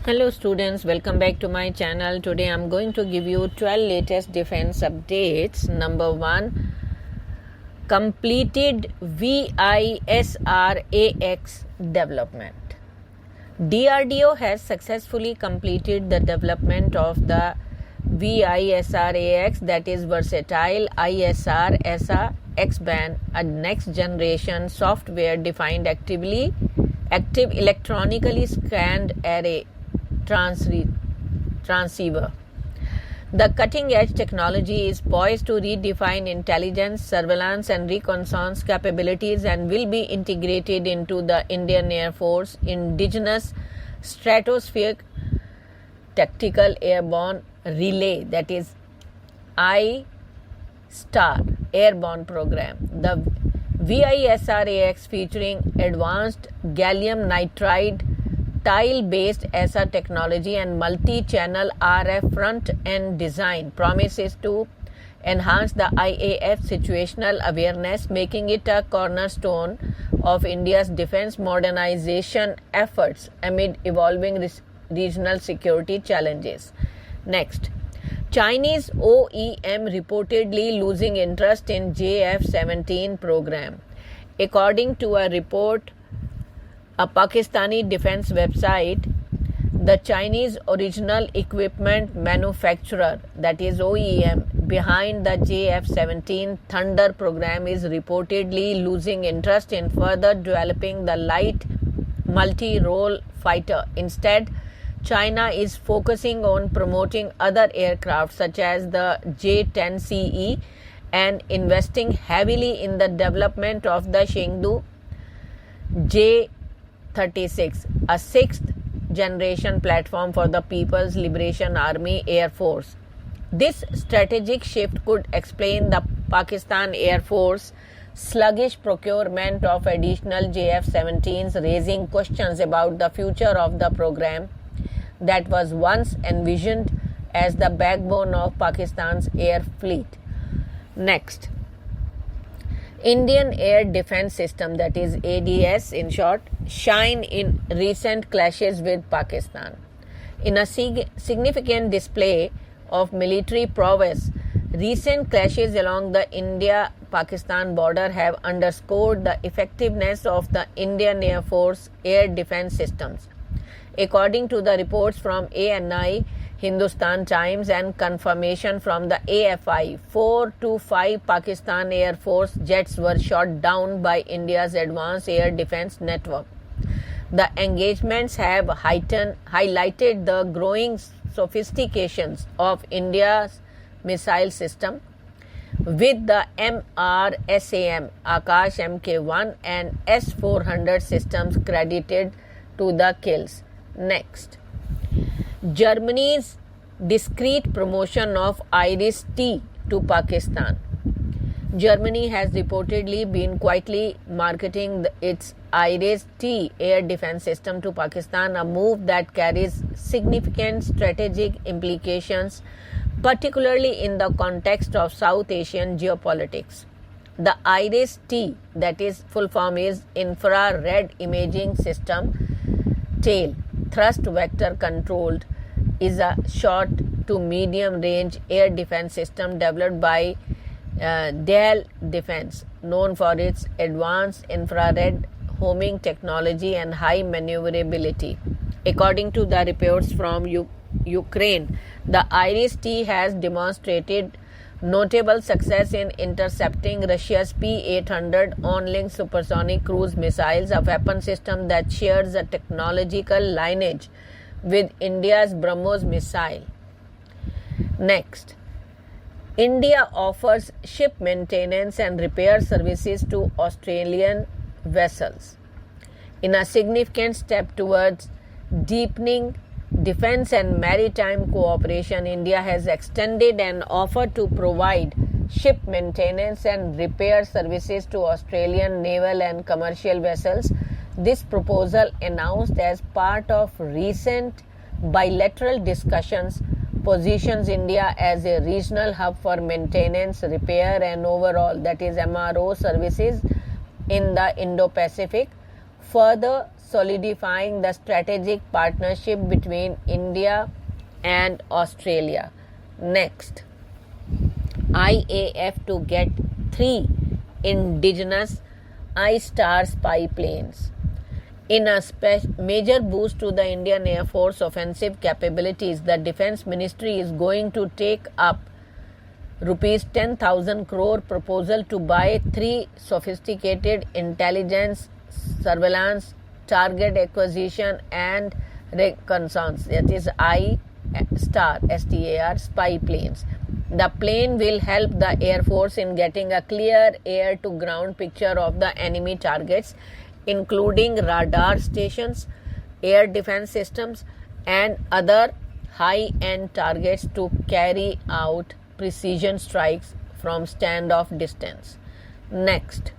Hello students, welcome back to my channel. Today I'm going to give you 12 latest defense updates. Number 1, completed VISR-AX development. DRDO has successfully completed the development of the VISR-AX, that is versatile ISR ESA X-band, a next generation software defined active electronically scanned array transceiver. The cutting-edge technology is poised to redefine intelligence, surveillance, and reconnaissance capabilities and will be integrated into the Indian Air Force indigenous stratospheric tactical airborne relay, that is I-STAR airborne program. The VISR-AX, featuring advanced gallium nitride tile-based ESA technology and multi-channel RF front-end design, promises to enhance the IAF situational awareness, making it a cornerstone of India's defense modernization efforts amid evolving regional security challenges. Next, Chinese OEM reportedly losing interest in JF-17 program. According to a report, a Pakistani defense website, the Chinese original equipment manufacturer, that is OEM, behind the JF-17 Thunder program is reportedly losing interest in further developing the light multi-role fighter. Instead, China is focusing on promoting other aircraft such as the J-10CE and investing heavily in the development of the Chengdu J-36, a sixth generation platform for the People's Liberation Army Air Force. This strategic shift could explain the Pakistan Air Force sluggish procurement of additional JF-17s, raising questions about the future of the program that was once envisioned as the backbone of Pakistan's air fleet. Next, Indian Air Defense System, that is ADS in short, shine in recent clashes with Pakistan. In a significant display of military prowess, recent clashes along the India-Pakistan border have underscored the effectiveness of the Indian Air Force air defense systems. According to the reports from ANI, Hindustan Times, and confirmation from the AFI, 4 to 5 Pakistan Air Force jets were shot down by India's advanced air defense network. The engagements have highlighted the growing sophistications of India's missile system, with the MRSAM, Akash MK1 and S-400 systems credited to the kills. Next, Germany's discreet promotion of IRIS-T to Pakistan. Germany has reportedly been quietly marketing its IRIS-T air defense system to Pakistan, a move that carries significant strategic implications, particularly in the context of South Asian geopolitics. The IRIS-T, that is full form is Infrared Imaging System, TAIL, thrust vector controlled, is a short to medium range air defense system developed by Dell Defense, known for its advanced infrared homing technology and high maneuverability. According to the reports from Ukraine, the IRIS-T has demonstrated notable success in intercepting Russia's P-800 on-link supersonic cruise missiles, a weapon system that shares a technological lineage with India's BrahMos missile. Next, India offers ship maintenance and repair services to Australian vessels. In a significant step towards deepening defense and maritime cooperation, India has extended an offer to provide ship maintenance and repair services to Australian naval and commercial vessels. This proposal, announced as part of recent bilateral discussions, positions India as a regional hub for maintenance, repair and overall, that is MRO services in the Indo-Pacific, further solidifying the strategic partnership between India and Australia. Next, IAF to get 3 indigenous I-Star spy planes. In a major boost to the Indian Air Force offensive capabilities, the Defence Ministry is going to take up rupees 10,000 crore proposal to buy 3 sophisticated intelligence, surveillance, target acquisition and reconnaissance, that is I-Star STAR spy planes. The plane will help the Air Force in getting a clear air-to-ground picture of the enemy targets, including radar stations, air defense systems, and other high-end targets to carry out precision strikes from standoff distance. Next,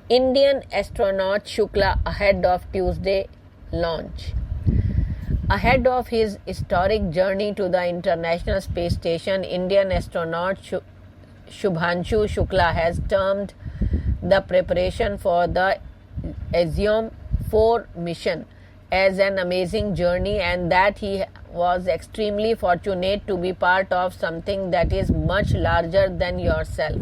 Indian astronaut Shukla ahead of Tuesday launch. Ahead of his historic journey to the International Space Station, Indian astronaut Shubhanshu Shukla has termed the preparation for the VISR-AX 4 mission as an amazing journey, and that he was extremely fortunate to be part of something that is much larger than yourself.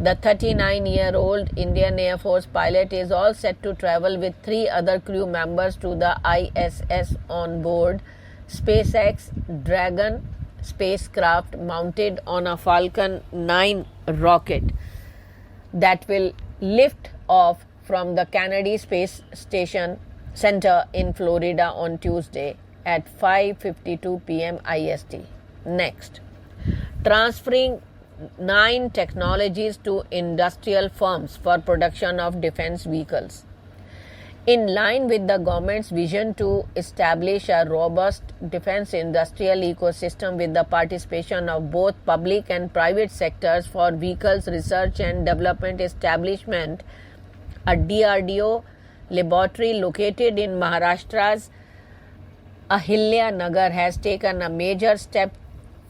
The 39-year-old Indian Air Force pilot is all set to travel with 3 other crew members to the ISS on board SpaceX Dragon spacecraft mounted on a Falcon 9 rocket that will lift off from the Kennedy Space Station Center in Florida on Tuesday at 5:52 p.m. IST. Next, transferring 9 technologies to industrial firms for production of defense vehicles. In line with the government's vision to establish a robust defense industrial ecosystem with the participation of both public and private sectors for vehicles research and development establishment, a DRDO laboratory located in Maharashtra's Ahilya Nagar has taken a major step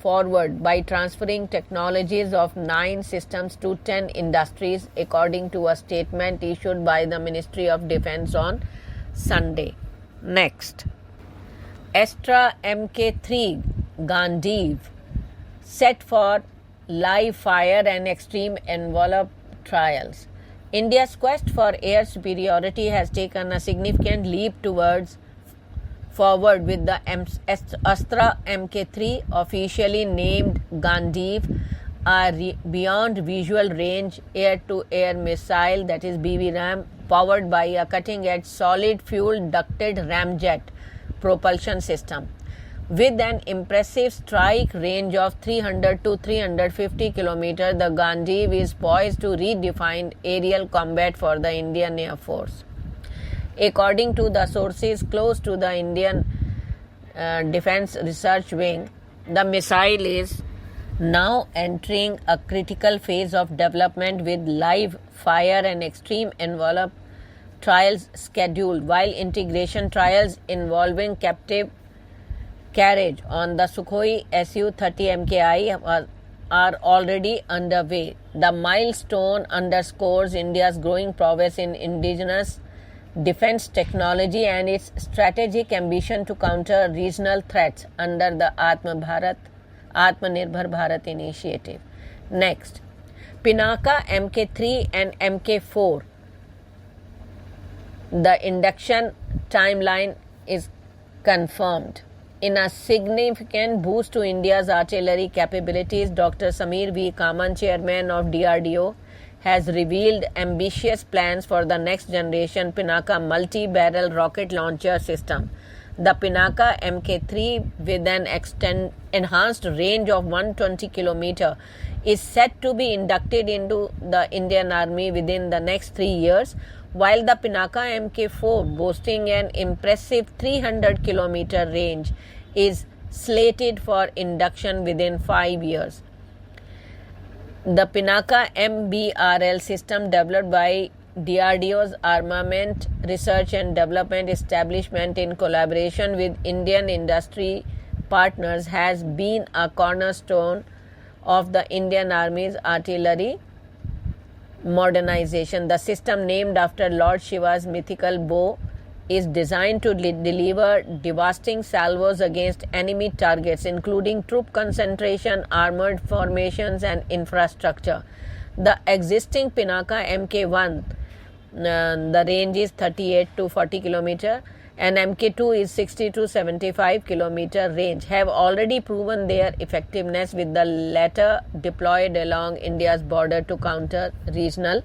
forward by transferring technologies of 9 systems to 10 industries, according to a statement issued by the Ministry of Defense on Sunday. Next, Astra MK3 Gandiva set for live fire and extreme envelope trials. India's quest for air superiority has taken a significant leap forward with the Astra MK3, officially named Gandiva, a beyond visual range air-to-air missile, that is BVRAM, powered by a cutting-edge solid fuel ducted ramjet propulsion system. With an impressive strike range of 300 to 350 km, the Gandiva is poised to redefine aerial combat for the Indian Air Force. According to the sources close to the Indian Defence Research Wing, the missile is now entering a critical phase of development with live fire and extreme envelope trials scheduled, while integration trials involving captive carriage on the Sukhoi Su-30 MKIII are already underway. The milestone underscores India's growing prowess in indigenous defense technology and its strategic ambition to counter regional threats under the Atmanirbhar Bharat initiative. Next, Pinaka MK3 and MK4. The induction timeline is confirmed. In a significant boost to India's artillery capabilities, Dr. Samir V. Kaman, chairman of DRDO, has revealed ambitious plans for the next generation Pinaka multi-barrel rocket launcher system. The Pinaka MK3, with an enhanced range of 120 km, is set to be inducted into the Indian Army within the next 3 years, while the Pinaka MK4, boasting an impressive 300 km range, is slated for induction within 5 years. The Pinaka MBRL system, developed by DRDO's Armament Research and Development Establishment in collaboration with Indian industry partners, has been a cornerstone of the Indian Army's artillery modernization. The system, named after Lord Shiva's mythical bow, is designed to deliver devastating salvos against enemy targets, including troop concentration, armored formations, and infrastructure. The existing Pinaka MK1, the range is 38 to 40 km, and MK2 is 60 to 75 km range, have already proven their effectiveness, with the latter deployed along India's border to counter regional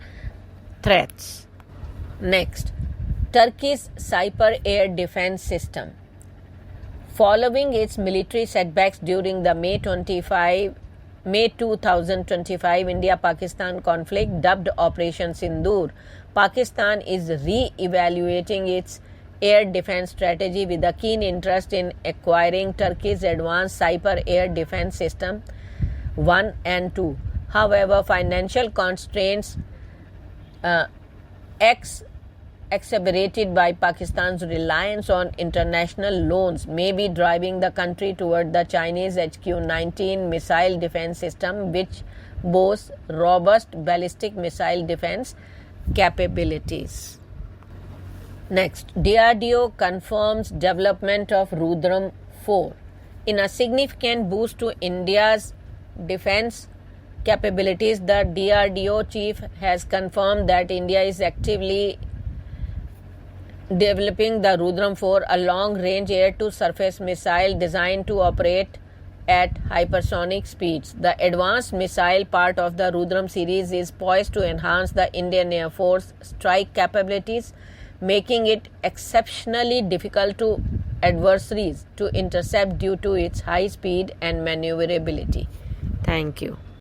threats. Next, Turkey's Cyper air defense system. Following its military setbacks during the May 2025 India-Pakistan conflict, dubbed Operation Sindoor, Pakistan is re-evaluating its air defense strategy with a keen interest in acquiring Turkey's advanced Cyper air defense system 1 and 2. However, financial constraints exacerbated by Pakistan's reliance on international loans may be driving the country toward the Chinese HQ-19 missile defense system, which boasts robust ballistic missile defense capabilities. Next, DRDO confirms development of Rudram IV. In a significant boost to India's defense capabilities, the DRDO chief has confirmed that India is actively developing the Rudram IV, a long-range air-to-surface missile designed to operate at hypersonic speeds. The advanced missile part of the Rudram series is poised to enhance the Indian Air Force strike capabilities, making it exceptionally difficult to adversaries to intercept due to its high speed and maneuverability. Thank you.